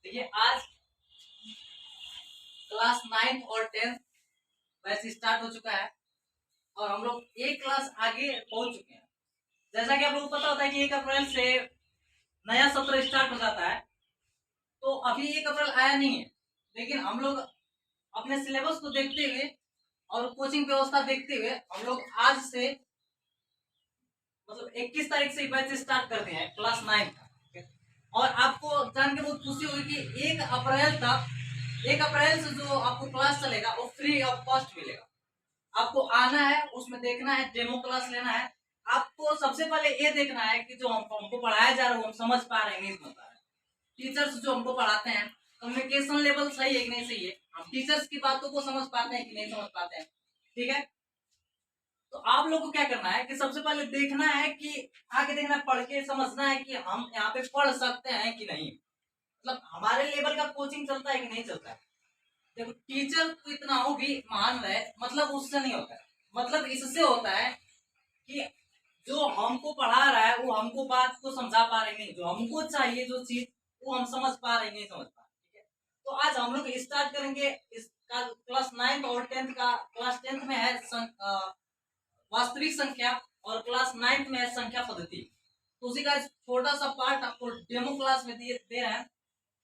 देखिए आज क्लास 9 और 10 वैसे स्टार्ट हो चुका है और हम लोग एक क्लास आगे पहुंच चुके हैं। जैसा कि आप लोगों को पता होता है कि 1 अप्रैल से नया सत्र स्टार्ट हो जाता है, तो अभी 1 अप्रैल आया नहीं है, लेकिन हम लोग अपने सिलेबस को देखते हुए और कोचिंग व्यवस्था देखते हुए हम लोग आज से मतलब 21 तारीख से बैच स्टार्ट करते हैं क्लास 9 का। और आपको जान के बहुत खुशी होगी कि 1 अप्रैल तक 1 अप्रैल से जो आपको क्लास चलेगा वो फ्री ऑफ कॉस्ट मिलेगा। आपको आना है, उसमें देखना है, डेमो क्लास लेना है। आपको सबसे पहले ये देखना है कि जो हमको पढ़ाया जा रहा है वो हम समझ पा रहे हैं नहीं समझ पा रहे हैं। टीचर्स जो हमको पढ़ाते हैं कम्युनिकेशन लेवल सही है कि नहीं सही है, हम टीचर्स की बातों को समझ पाते हैं कि नहीं समझ पाते हैं। ठीक है, तो आप लोग को क्या करना है कि सबसे पहले देखना है कि आगे देखना है, पढ़ के समझना है कि हम यहाँ पे पढ़ सकते हैं कि नहीं, मतलब हमारे लेवल का कोचिंग चलता है कि नहीं चलता है। देखो टीचर को इतना हो भी मान रहे मतलब उससे नहीं होता है, मतलब इससे होता है कि जो हमको पढ़ा रहा है वो हमको बात को समझा पा रहे नहीं, जो हमको चाहिए जो चीज वो हम समझ पा रहे नहीं समझ पा रहे। ठीक है, तो आज हम लोग स्टार्ट करेंगे इसका क्लास 9 और 10 का। क्लास 10 में है वास्तविक संख्या और क्लास 9 में है संख्या पद्धति। तो उसी का छोटा सा पार्ट आपको डेमो क्लास में दे रहे हैं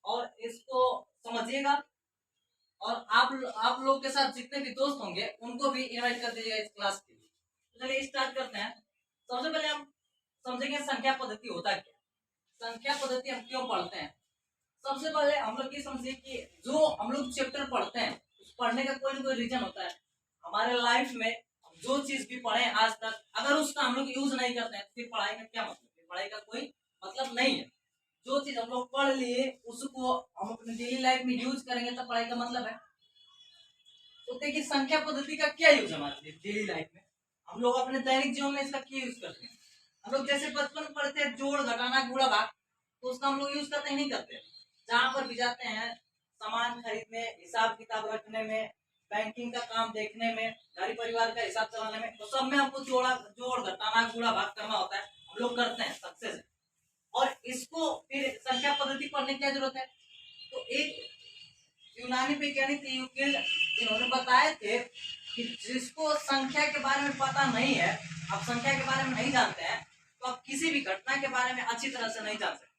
और इसको समझिएगा। और आप लोग के साथ जितने भी दोस्त होंगे उनको भी इनवाइट कर दीजिएगा इस क्लास के लिए। तो चलिए स्टार्ट करते हैं। सबसे पहले हम समझेंगे संख्या पद्धति होता है क्या, संख्या पद्धति हम क्यों पढ़ते हैं। सबसे पहले हम लोग ये समझिए कि जो हम लोग चैप्टर पढ़ते हैं उस पढ़ने का कोई ना कोई रीजन होता है। हमारे लाइफ में जो चीज भी पढ़े आज तक अगर उसका हम लोग यूज नहीं करते हैं फिर पढ़ाई का क्या मतलब, फिर पढ़ाई का कोई मतलब नहीं है। जो चीज हम लोग पढ़ लिए उसको हम अपने डेली लाइफ में यूज करेंगे तब पढ़ाई का मतलब है। तो देखिए संख्या पद्धति का क्या यूज है हमारे डेली लाइफ में, हम लोग अपने दैनिक जीवन में इसका क्या यूज करते हैं। हम लोग जैसे बचपन में पढ़ते हैं जोड़ घटाना गुणा भाग, तो उसका हम लोग यूज करते हैं नहीं करते। जहां पर भी जाते हैं सामान खरीदने, हिसाब किताब रखने में, बैंकिंग का काम देखने में, घर परिवार का हिसाब चलाने में, तो सब में हमको जोड़ घटाना गुणा भाग करना होता है, हम लोग करते हैं सक्सेस है। और इसको फिर संख्या पद्धति पढ़ने की क्या जरूरत है। तो एक यूनानी वैज्ञानिक यूक्लिड इन्होंने बताए थे कि जिसको संख्या के बारे में पता नहीं है, आप संख्या के बारे में नहीं जानते हैं, तो आप किसी भी घटना के बारे में अच्छी तरह से नहीं जान सकते।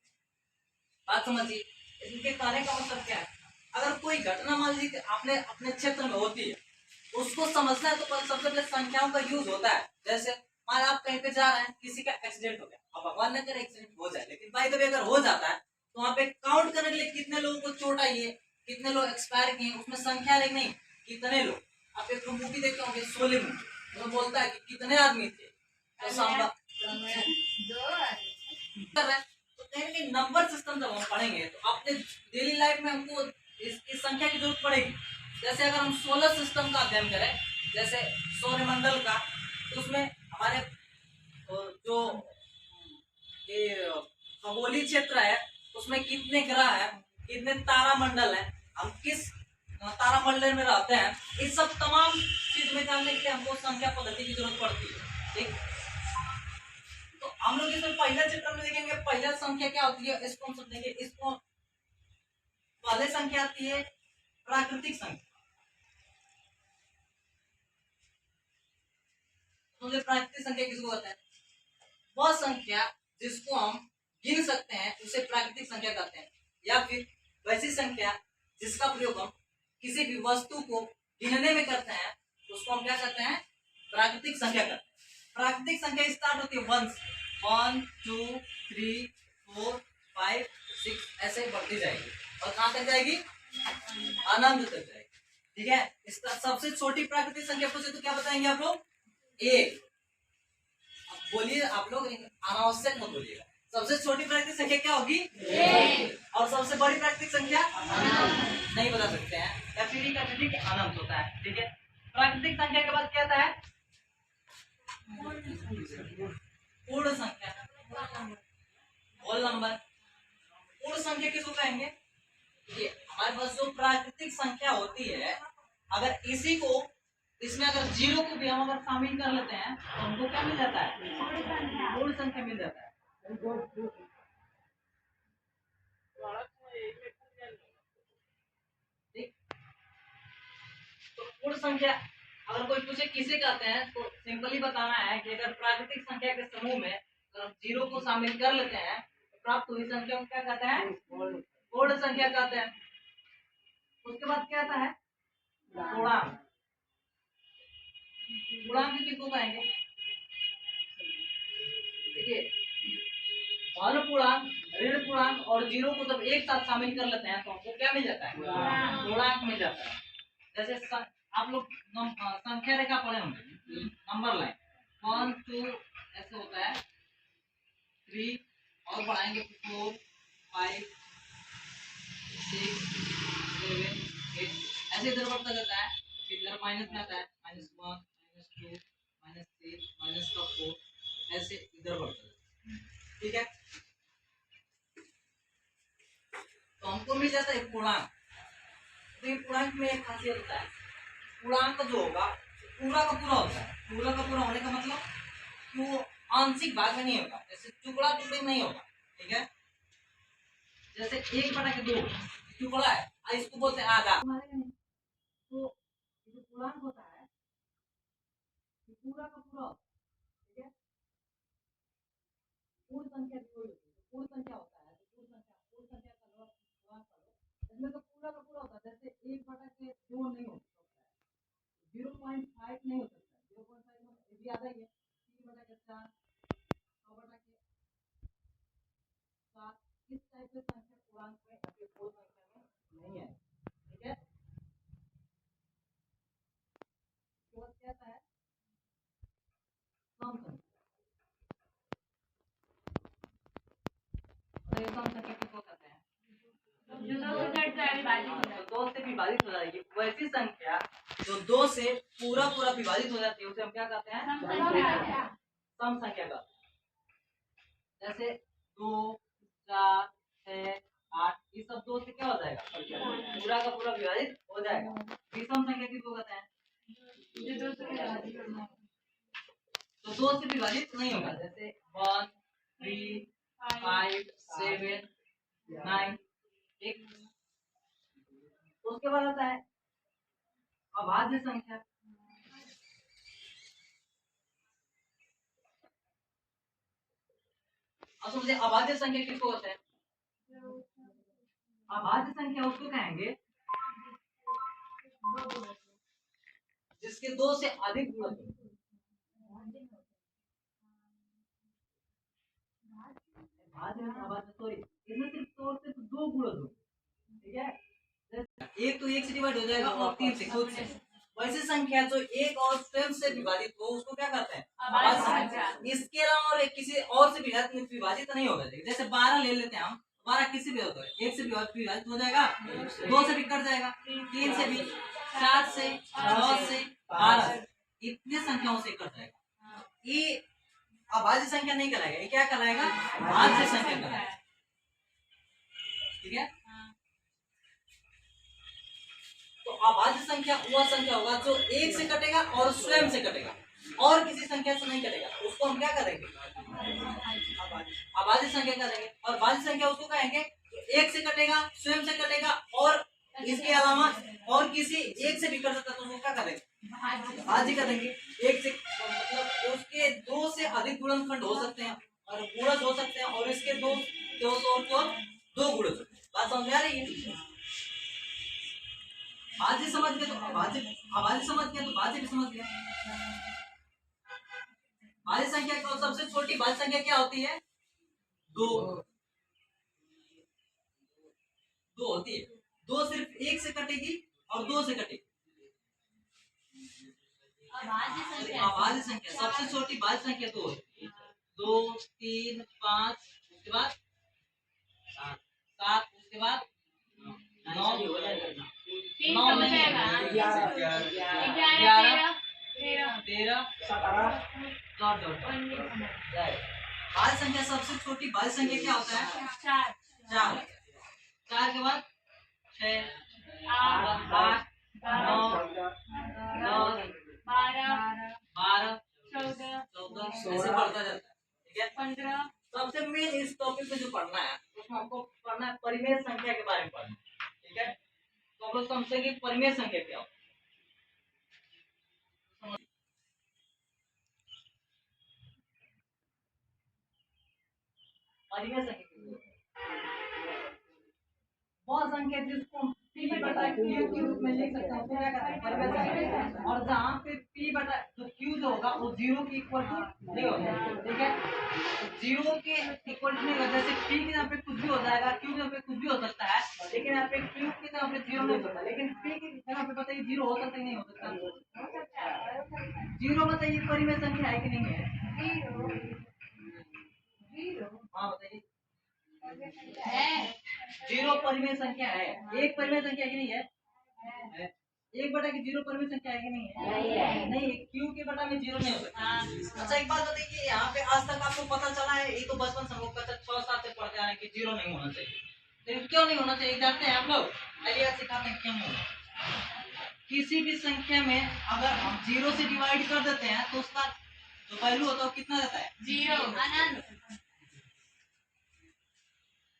बात समझिए, इनके कहने का मतलब क्या है। अगर कोई घटना मान लीजिए आपने अपने क्षेत्र में होती है, उसको समझना है तो सबसे पहले संख्याओं का यूज होता है। जैसे मान आप कहीं पे जा रहे हैं, किसी का एक्सीडेंट हो गया, अब भगवान न करे एक्सीडेंट हो जाए, लेकिन भाई कभी अगर हो जाता है तो वहाँ पे काउंट करने के लिए कितने लोगों को चोट आई है, कितने लोग एक्सपायर किए, उसमें संख्या लेकिन नहीं कितने लोग। आप एक मूवी देखते होंगे शोले मूवी, तो बोलता है कि कितने आदमी थे, तो कर रहे हैं। तो कहीं ना कहीं नंबर सिस्टम जब हम पढ़ेंगे तो अपने डेली लाइफ में हमको इस संख्या की जरूरत पड़ेगी। जैसे अगर हम सोलर सिस्टम का अध्ययन करें, जैसे सौरमंडल का, तो उसमें हमारे जो ये खगोलीय क्षेत्र है उसमें कितने ग्रह है, कितने तारामंडल है, हम किस तारामंडल में रहते हैं, इस सब तमाम चीज में जानने के लिए हमको संख्या पद्धति की जरूरत पड़ती है। ठीक, तो हम लोग इसमें पहला चैप्टर में देखेंगे पहला संख्या क्या होती है, इसको हम समझेंगे। इसको पहले संख्या आती है प्राकृतिक संख्या। तो ये प्राकृतिक संख्या किसको कहते हैं, वह संख्या जिसको हम गिन सकते हैं उसे प्राकृतिक संख्या कहते हैं। या फिर वैसी संख्या जिसका प्रयोग हम किसी भी वस्तु को गिनने में करते हैं उसको हम क्या कहते हैं, प्राकृतिक संख्या कहते हैं। प्राकृतिक संख्या स्टार्ट होती है 1 2 3 4 5 6 ऐसे बढ़ती जाएगी और कहां तक जाएगी, अनंत तक जाएगी। ठीक है, इसका सबसे छोटी प्राकृतिक संख्या पूछे तो क्या बताएंगे आप लोग, एक। बोलिए आप लोग अनावश्यक मत बोलिएगा। सबसे छोटी प्राकृतिक संख्या क्या होगी, और सबसे बड़ी प्राकृतिक संख्या नहीं बता सकते हैं, या फिर का ठीक अनंत होता है। ठीक है, प्राकृतिक संख्या के बाद क्या आता है, पूर्ण संख्या, होल नंबर। पूर्ण संख्या किसको कहेंगे, ये हमारे पास जो प्राकृतिक संख्या होती है, अगर इसी को इसमें अगर जीरो को भी हम अगर शामिल कर लेते हैं तो हमको क्या मिल जाता है, पूर्ण संख्या मिल जाता है। संख्या अगर कोई पूछे किसे कहते हैं तो सिंपली बताना है कि अगर प्राकृतिक संख्या के समूह में अगर जीरो को शामिल कर लेते हैं तो प्राप्त हुई संख्या को क्या कहते हैं? पूर्ण संख्या कहते हैं। उसके बाद क्या आता है? पूर्णांक। पूर्णांक किसको कहेंगे? देखिए, धन पूर्णांक, ऋण पूर्णांक और जीरो को जब एक साथ शामिल कर लेते हैं तो हमको क्या मिल जाता है? पूर्णांक मिल जाता है। जैसे आप लोग संख्या रेखा पढ़े होंगे, नंबर लाइन 1 2 ऐसे होता है, 3 और बढ़ाएंगे 4 5 6 7 8 ऐसे इधर बढ़ता जाता है। फिर इधर माइनस में आता है, -1 -2 -3 -4 ऐसे इधर बढ़ता जाता है। ठीक है, तो हमको मिल जाता है पूर्णांक। तो ये पूर्णांक में एक खासियत होता है, पूर्णांक जो होगा पूरा का पूरा होता है। पूरा का पूरा होने का मतलब कि वो आंशिक भाग में नहीं होगा, जैसे टुकड़ा टुकड़े नहीं होगा। ठीक है, जैसे 1/2 टुकड़ा है, इसको बोलते हैं आधा। तो जो पूर्णांक होता है पूरा का पूरा, ठीक है, पूर्ण संख्या भी होती है। पूर्ण संख्या होता है, पूर्ण संख्या का पूर्णांक इसमें तो पूरा का पूरा होता है। जैसे 1/2 नहीं हो सकता है, 0.5 नहीं हो सकता, 0.5 ये भी आधा ही है। 3/4 6/7 इस टाइप से संख्या पूर्णांक में ऐसे पूर्ण संख्या में नहीं है। ठीक है, तो क्या है? सम संख्या। तो ये सम संख्या किसको कहते हैं? जो 2 से विभाजित हो जाएगी वैसी संख्या जो 2 से पूरा पूरा विभाजित हो जाती है उसे हम क्या कहते हैं? सम संख्या कहते हैं। जैसे 2 4 6 8 ये सब 2 से क्या हो जाएगा? पूरा का पूरा विभाजित हो जाएगा। विषम संख्या किसको कहते हैं? तो 2 से विभाजित नहीं होगा। जैसे 1 3 5 7 9 एक। उसके बाद आता है अभाज्य संख्या। अब समझे अभाज्य संख्या किसको होता है? अभाज्य संख्या उसको कहेंगे जिसके 2 से अधिक गुणक हो। इसमें सिर्फ 2 गुणक हो। ठीक है, एक तो 1 से डिवाइड हो जाएगा और 3 से खुद से। वैसे संख्या जो एक और स्वयं से विभाजित हो उसको क्या कहते हैं? अभाज्य संख्या। इसके अलावा और किसी और से विभाजित नहीं होगा। जैसे 12 ले लेते हैं हम, 12 किसी भी होता है, 1 से विभाजित हो जाएगा, 2 से भी कट जाएगा, 3 से भी, 4 से, 6 से, 12 से, इतने संख्याओं से कट जाएगा। ये अभाज्य संख्या नहीं कहलाएगा, ये क्या कहलाएगा? अभाज्य संख्या कहलाएगा। ठीक है, तो अभाज्य संख्या वह संख्या होगा जो एक से कटेगा और स्वयं से कटेगा और किसी संख्या से नहीं कटेगा, उसको हम क्या करेंगे? अभाज्य संख्या करेंगे। और भाज्य संख्या उसको कहेंगे एक से कटेगा, स्वयं से कटेगा और इसके अलावा और किसी एक से भी कर सकता, तो उसको क्या करेंगे? भाज्य करेंगे। एक से मतलब उसके 2 से अधिक गुणनखंड हो सकते हैं और गुणज हो सकते हैं और इसके 2 2 गुणज। बात समझ आ रही है? भाज्य समझ गए तो अभाज्य समझ गए तो भाज्य भी समझ गए। भाज्य संख्या की सबसे छोटी भाज्य संख्या क्या होती है? 2 होती है। 2 सिर्फ 1 से कटेगी और 2 से कटेगी। अभाज्य संख्या सबसे छोटी भाज्य संख्या 2 होती है। 2 3 5 उसके बाद 7 उसके बाद 9 हो जाएगा, 9 नहीं, 11 13 17 भाज्य संख्या सबसे छोटी भाज्य संख्या क्या होता है? 4 4 के बाद 6 8 9 10 12 14 ऐसे बढ़ता जाता है। ठीक है, 15। सबसे मेन इस टॉपिक में जो पढ़ना है उसमें हमको पढ़ना है परिमेय संख्या के बारे में पढ़ना। ठीक है, तो हम लोग समझते हैं कि परिमेय संख्या क्या होती है। परिमेय संख्या वो संख्या जिसको p बटा q के रूप में लिख सकते हैं उसको क्या कहते हैं परिमेय संख्या। और जहाँ पे p बटा जो q जो होगा वो 0 के इक्वल टू नहीं होगा, ठीक है। 0 के इक्वल टू नहीं होगा, जैसे p के यहाँ पे कुछ भी हो जाएगा, q के यहाँ पे कुछ भी हो सकता है, लेकिन यहाँ पे q के यहाँ पे 0 नहीं होता, लेकिन p के यहाँ पे बताइए 0 हो सकता है नहीं हो सकता। 0 बताइए परिमेय संख्या है कि नहीं है? हाँ बताइए। 0 परिमेय संख्या है। एक परिमेय संख्या की नहीं है? है। 1 बटा की 0 परिमेय संख्या है कि नहीं है? नहीं, क्यू के बटा में 0 नहीं हो सकता। अच्छा एक बात बताइए, यहाँ पे आज तक आपको पता चला है, ये तो बचपन से हम लोग कक्षा 6-7 से पढ़ते आ रहे हैं कि 0 नहीं होना चाहिए, लेकिन क्यों नहीं होना चाहिए जानते हैं आप लोग? चलिए सिखाते हैं क्यों नहीं होना। किसी भी संख्या में अगर हम 0 से डिवाइड कर देते हैं तो उसका जो वैल्यू होता है वो कितना रहता है? 0,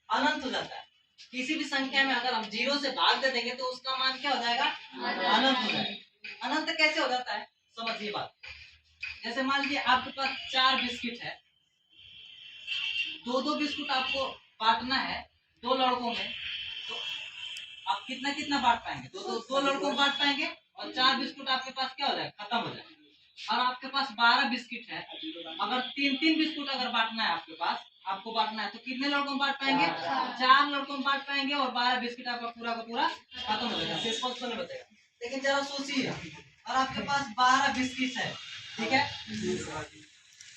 अनंत हो जाता है। किसी भी संख्या में अगर हम 0 से भाग दे देंगे तो उसका मान क्या हो जाएगा? अनंत हो जाएगा। अनंत कैसे हो जाता है समझिए बात। जैसे मान लीजिए आपके पास 4 बिस्किट है, 2-2 बिस्कुट आपको बांटना है 2 लड़कों में, तो आप कितना कितना बांट पाएंगे? 2 लड़कों को बांट पाएंगे और 4 बिस्कुट आपके पास क्या हो जाएगा? खत्म हो जाएगा। और आपके पास 12 बिस्किट है, अगर 3-3 बिस्कुट अगर बांटना है आपके पास, आपको बांटना है तो कितने लड़कों में बांट पाएंगे? 4 लड़कों में बांट पाएंगे और 12 बिस्किट आपका पूरा का पूरा खत्म हो जाएगा, सिर्फ क्वेश्चन नहीं बचेगा। लेकिन जरा सोचिए, और आपके पास 12 बिस्किट है, ठीक है,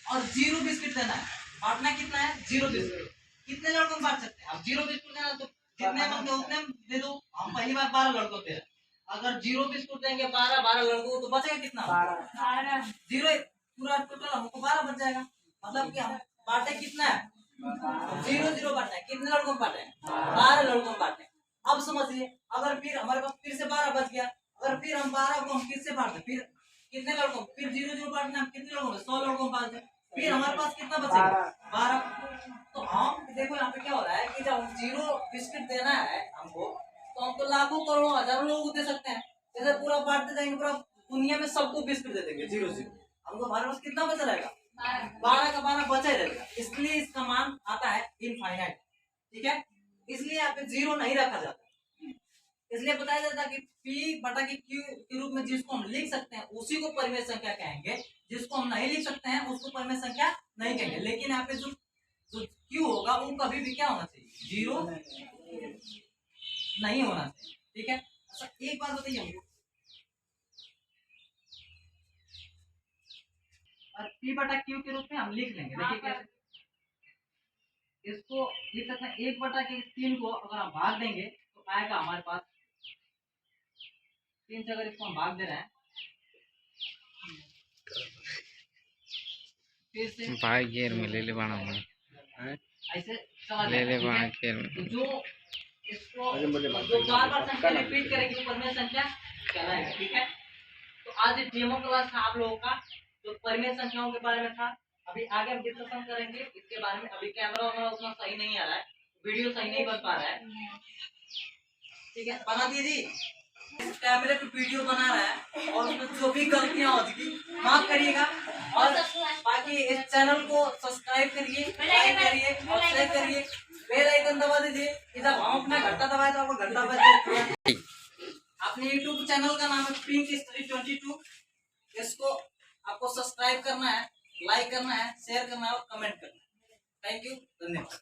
और 0 बिस्किट देना है, बांटना कितना है? 0 बिस्किट। कितने लड़कों में बांट सकते हैं? अब 0 बिस्कुट देना तो जितने बनते उतने दे दो। हम पहली बार 12 लड़कों दे रहे हैं, अगर 0 बिस्कुट देंगे 12 लड़कों को तो बचेगा कितना? 12। 0 पूरा टोटल हमको 12 बच जाएगा। मतलब कि हम बांटे कितना है? 0-0 बांटे हैं। कितने लड़कों को बांटे हैं? 12 लड़कों को बांटे। अब समझिए, अगर फिर हमारे पास फिर से 12 बच गया, अगर फिर हम 12 को हम किससे बांटते? फिर कितने लड़कों? फिर 0-0 बांटना, हम कितने लोगों में? 100 लोगों को बांटते, फिर हमारे पास कितना बचेगा? 12। तो हम देखो यहाँ पे क्या हो रहा है कि जब 0 बिस्किट देना है हमको, तो हम तो लाखों करोड़ों हजारों लोगों को दे सकते हैं। जैसे पूरा बांटते जाएंगे, पूरा दुनिया में सबको बिस्किट दे देंगे 0-0, हमको हमारे पास कितना बचा रहेगा? 12 का 12 बचा ही रहेगा। इसलिए इसका मान आता है इनफाइनाइट, ठीक है। इसलिए यहाँ पे 0 नहीं रखा जाता, इसलिए बताया जाता है कि p बटा की q के रूप में जिसको हम लिख सकते हैं उसी को परिमेय संख्या कहेंगे, जिसको हम नहीं लिख सकते हैं उसको परिमेय संख्या नहीं कहेंगे। लेकिन यहाँ पे जो q होगा वो कभी भी क्या होना चाहिए? 0 नहीं होना चाहिए, ठीक है। अच्छा एक बात बताइए हमको, और p बटा q के रूप में हम लिख लेंगे, देखिए कैसे इसको लिख सकते हैं। 1 बटा के 3 को अगर हम भाग देंगे तो आएगा हमारे पास 3 से, अगर इसको हम भाग दे रहे हैं फिर से भाई गेर में ले ले बाणा में ऐसे चला ले ले जाएगा, बाणा ठीक है? गेर में। तो जो इसको जो बार संख्या रिपीट करेगी वो परिमेय संख्या कहलाएगा, ठीक है। तो आज डेमो क्लास था आप लोगों का, जो परिमेय संख्याओं के बारे में था। अभी आगे हम डिस्कशन करेंगे इसके बारे में। अभी कैमरा वगैरह उतना सही नहीं आ रहा है, वीडियो सही नहीं बन पा रहा है, ठीक है। बना दीजिए, कैमरे पे वीडियो बना रहा है और उसमें जो भी गलतियां होती माफ करिएगा। और बाकी इस चैनल को सब्सक्राइब करिए, लाइक करिए और शेयर करिए, बेल आइकन दबा दीजिए। जब हम अपना घंटा दबाए तो आपको घंटा बज जाए। अपने यूट्यूब चैनल का नाम है पिंक स्टडी 22। इसको आपको सब्सक्राइब करना है, लाइक करना है, शेयर करना है और कमेंट करना है। थैंक यू, धन्यवाद।